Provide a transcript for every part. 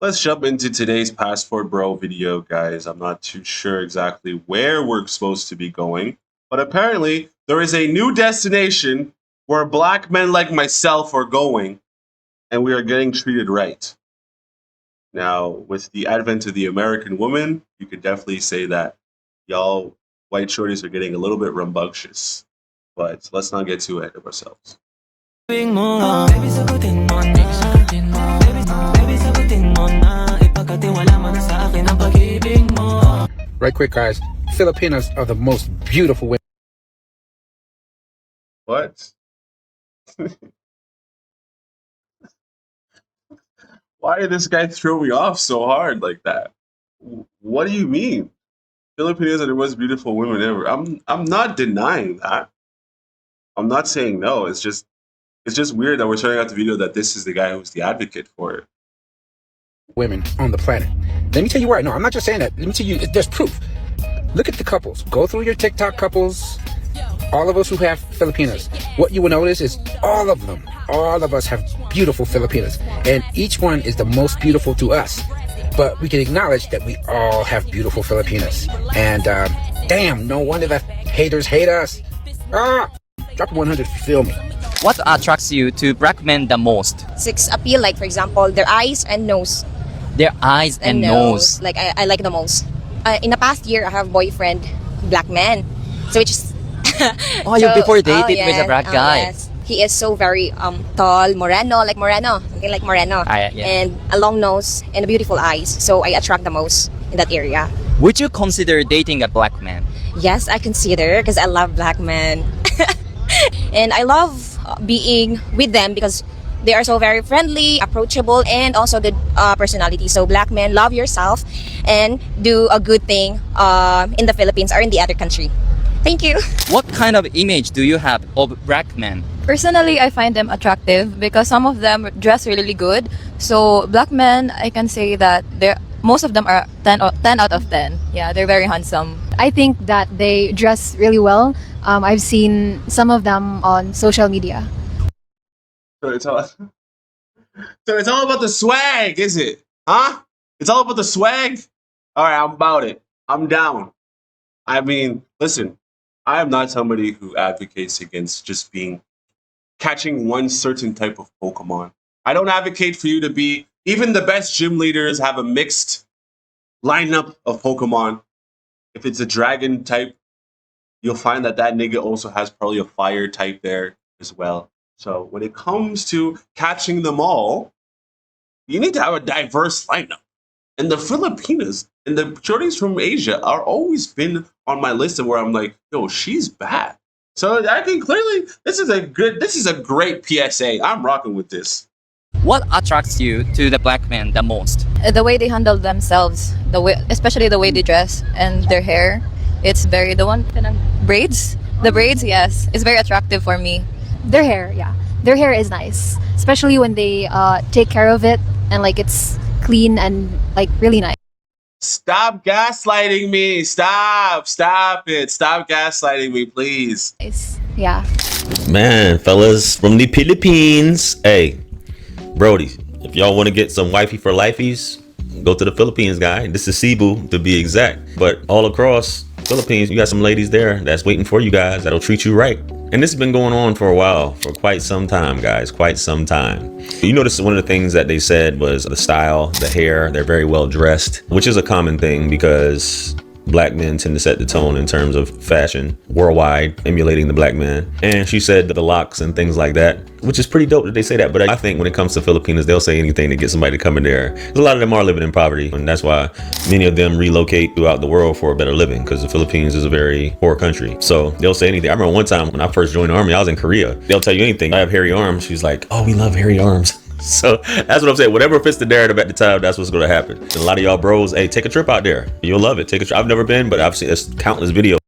Let's jump into today's Passport Bro video, guys. I'm not too sure exactly where we're supposed to be going, but apparently there is a new destination where black men like myself are going, and we are getting treated right. Now, with the advent of the American woman, you could definitely say that y'all white shorties are getting a little bit rambunctious. But let's not get too ahead of ourselves. Right quick, guys. Filipinos are the most beautiful women. What? Why did this guy throw me off so hard like that? What do you mean? Filipinos are the most beautiful women ever. I'm not denying that. I'm not saying no. It's just weird that we're showing out the video that this is the guy who's the advocate for it. Women on the planet. Let me tell you why. No, I'm not just saying that. Let me tell you, there's proof. Look at the couples. Go through your TikTok couples. All of us who have Filipinas. What you will notice is all of them, all of us have beautiful Filipinas. And each one is the most beautiful to us. But we can acknowledge that we all have beautiful Filipinas. And damn, no wonder the haters hate us. Drop a 100 if you feel me. What attracts you to black men the most? Sex appeal, like for example, their eyes and nose. Their eyes and nose. Like I like the most. In the past year, I have boyfriend, black man. So which is. Oh, you before dated with a black guy. Yes. He is so very tall, moreno, something like moreno, Yeah. and a long nose and beautiful eyes. So I attract the most in that area. Would you consider dating a black man? Yes, I consider because I love black men, and I love being with them because they are so very friendly, approachable, and also the personality. So black men, love yourself and do a good thing in the Philippines or in the other country. Thank you. What kind of image do you have of black men? Personally, I find them attractive because some of them dress really good. So black men, I can say that most of them are 10 out of 10. Yeah, they're very handsome. I think that they dress really well. I've seen some of them on social media. So it's all about the swag, is it? Huh? It's all about the swag? All right, I'm about it. I'm down. I mean, listen, I am not somebody who advocates against just catching one certain type of Pokemon. I don't advocate for you to be, even the best gym leaders have a mixed lineup of Pokemon. If it's a dragon type, you'll find that nigga also has probably a fire type there as well. So when it comes to catching them all, you need to have a diverse lineup. And the Filipinas and the shorties from Asia are always been on my list of where I'm like, yo, she's bad. So I think clearly this is a great PSA. I'm rocking with this. What attracts you to the black men the most? The way they handle themselves, especially the way they dress and their hair, it's very braids. The braids, yes, it's very attractive for me. Their hair, yeah. Their hair is nice, especially when they take care of it and like it's clean and like really nice. Stop gaslighting me. Stop it. Stop gaslighting me, please. Yeah. Man, fellas from the Philippines. Hey, Brody, if y'all want to get some wifey for lifeys, go to the Philippines, guy. This is Cebu to be exact. But all across Philippines, you got some ladies there that's waiting for you guys that'll treat you right. And this has been going on for a while, for quite some time, guys, quite some time. You notice one of the things that they said was the style, the hair, they're very well dressed, which is a common thing because black men tend to set the tone in terms of fashion worldwide, emulating the black man. And she said the locks and things like that, which is pretty dope that they say that. But I think when it comes to Filipinas, they'll say anything to get somebody to come in there. Because a lot of them are living in poverty. And that's why many of them relocate throughout the world for a better living, because the Philippines is a very poor country. So they'll say anything. I remember one time when I first joined the army, I was in Korea. They'll tell you anything. I have hairy arms. She's like, oh, we love hairy arms. So that's what I'm saying. Whatever fits the narrative at the time, that's what's going to happen. And a lot of y'all bros, hey, take a trip out there. You'll love it. Take a trip. I've never been, but I've seen countless videos.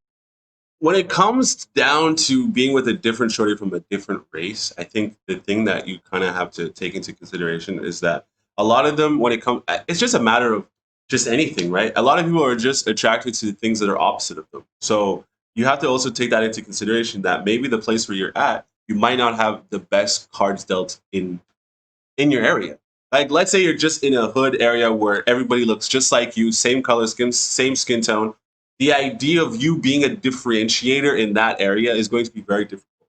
When it comes down to being with a different shorty from a different race, I think the thing that you kind of have to take into consideration is that a lot of them, it's just a matter of just anything, right? A lot of people are just attracted to things that are opposite of them. So you have to also take that into consideration that maybe the place where you're at, you might not have the best cards dealt in your area. Like, let's say you're just in a hood area where everybody looks just like you, same color skin, same skin tone. The idea of you being a differentiator in that area is going to be very difficult.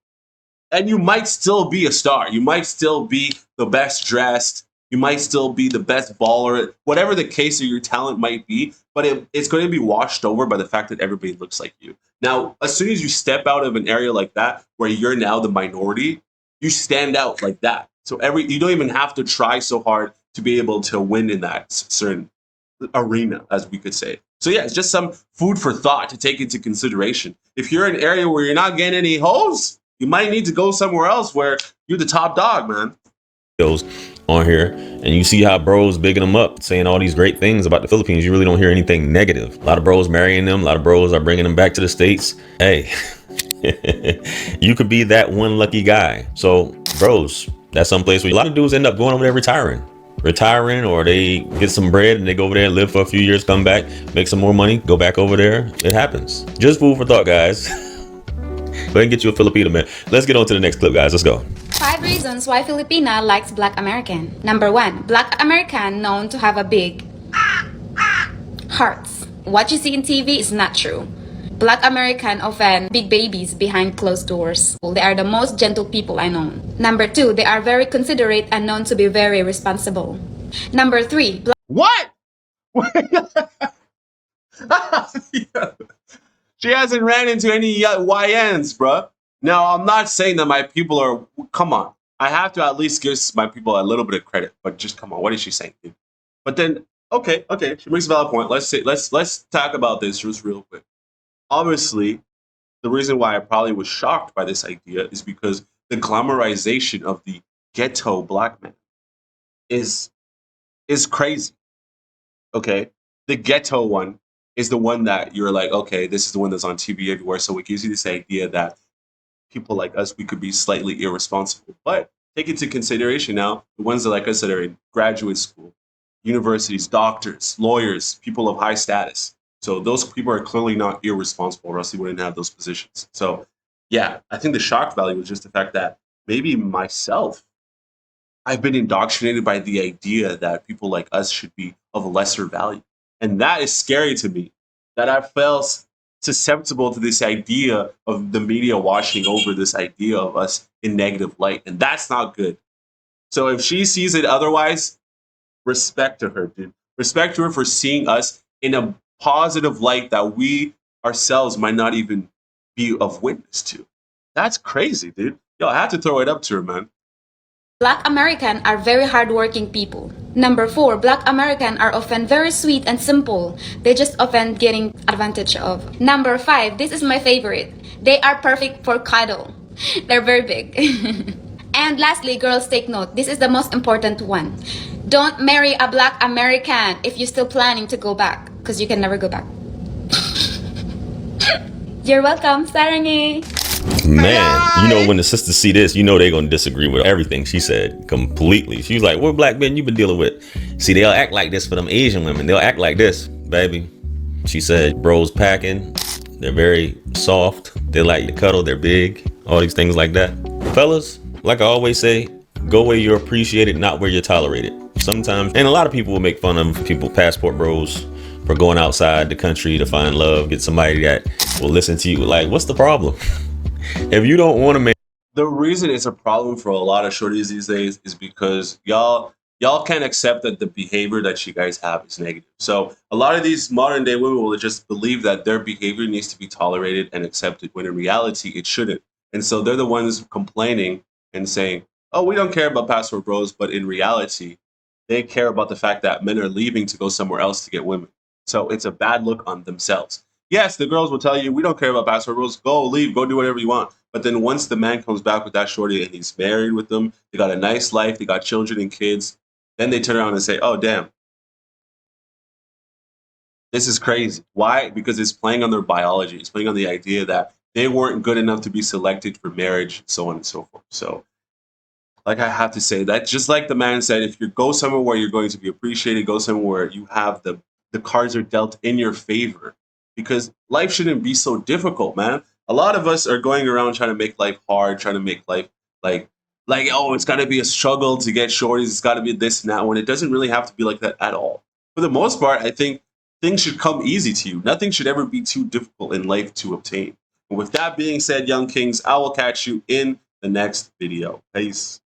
And you might still be a star. You might still be the best dressed. You might still be the best baller, whatever the case of your talent might be. But it's going to be washed over by the fact that everybody looks like you. Now, as soon as you step out of an area like that, where you're now the minority, you stand out like that. So you don't even have to try so hard to be able to win in that certain arena, as we could say. So yeah, it's just some food for thought to take into consideration. If you're in an area where you're not getting any hoes, you might need to go somewhere else where you're the top dog, man. On here, and you see how bros bigging them up, saying all these great things about the Philippines. You really don't hear anything negative. A lot of bros marrying them. A lot of bros are bringing them back to the States. Hey, you could be that one lucky guy. So bros, that's someplace where a lot of dudes end up going over there retiring, or they get some bread and they go over there and live for a few years, come back, make some more money, go back over there. It happens. Just food for thought, guys. Go ahead and get you a Filipino, man. Let's get on to the next clip, guys. Let's go. 5 reasons why Filipina likes Black American. Number 1, Black American known to have a big hearts. What you see in TV is not true. Black American often big babies behind closed doors. They are the most gentle people I know. Number 2, they are very considerate and known to be very responsible. Number 3, What? She hasn't ran into any YNs, bruh. Now, I'm not saying that my people are. Come on, I have to at least give my people a little bit of credit. But just come on, what is she saying, dude? But then, okay, she makes a valid point. Let's talk about this just real quick. Obviously, the reason why I probably was shocked by this idea is because the glamorization of the ghetto black man is crazy. Okay, the ghetto one is the one that you're like, okay, this is the one that's on TV everywhere. So it gives you this idea that people like us, we could be slightly irresponsible. But take into consideration now, the ones that, like us, that are in graduate school, universities, doctors, lawyers, people of high status. So those people are clearly not irresponsible, or else they wouldn't have those positions. So yeah, I think the shock value was just the fact that maybe myself, I've been indoctrinated by the idea that people like us should be of lesser value. And that is scary to me, that I felt susceptible to this idea of the media washing over this idea of us in negative light. And that's not good. So if she sees it otherwise, respect to her, dude. Respect to her for seeing us in a positive light that we ourselves might not even be of witness to. That's crazy, dude. Yo, I have to throw it up to her, man. Black American are very hardworking people. Number 4, Black American are often very sweet and simple. They just often getting advantage of. Number 5, this is my favorite. They are perfect for cuddle. They're very big. And lastly, girls, take note. This is the most important one. Don't marry a Black American if you're still planning to go back, because you can never go back. You're welcome, Sarangi. Man, you know, when the sisters see this, you know they're gonna disagree with everything she said completely. She was like, what black men you been dealing with? See, they'll act like this for them Asian women. They'll act like this, baby. She said, bros packing, they're very soft, they like to cuddle, they're big, all these things like that. Fellas, like I always say, go where you're appreciated, not where you're tolerated. Sometimes, and a lot of people will make fun of people, passport bros, for going outside the country to find love, get somebody that will listen to you. Like, what's the problem? If you don't want to make... The reason it's a problem for a lot of shorties these days is because y'all can't accept that the behavior that you guys have is negative. So a lot of these modern day women will just believe that their behavior needs to be tolerated and accepted, when in reality it shouldn't. And so they're the ones complaining and saying, oh, we don't care about passport bros, but in reality, they care about the fact that men are leaving to go somewhere else to get women. So it's a bad look on themselves. Yes, the girls will tell you, we don't care about passport bros, go leave, go do whatever you want. But then once the man comes back with that shorty and he's married with them, they got a nice life, they got children and kids, then they turn around and say, oh, damn, this is crazy. Why? Because it's playing on their biology. It's playing on the idea that they weren't good enough to be selected for marriage, so on and so forth. So, like I have to say, that just like the man said, if you go somewhere where you're going to be appreciated, go somewhere where you have the cards are dealt in your favor. Because life shouldn't be so difficult, man. A lot of us are going around trying to make life hard, trying to make life like Like, oh, it's got to be a struggle to get shorties. It's got to be this and that, when it doesn't really have to be like that at all. For the most part, I think things should come easy to you. Nothing should ever be too difficult in life to obtain. And with that being said, young kings, I will catch you in the next video. Peace.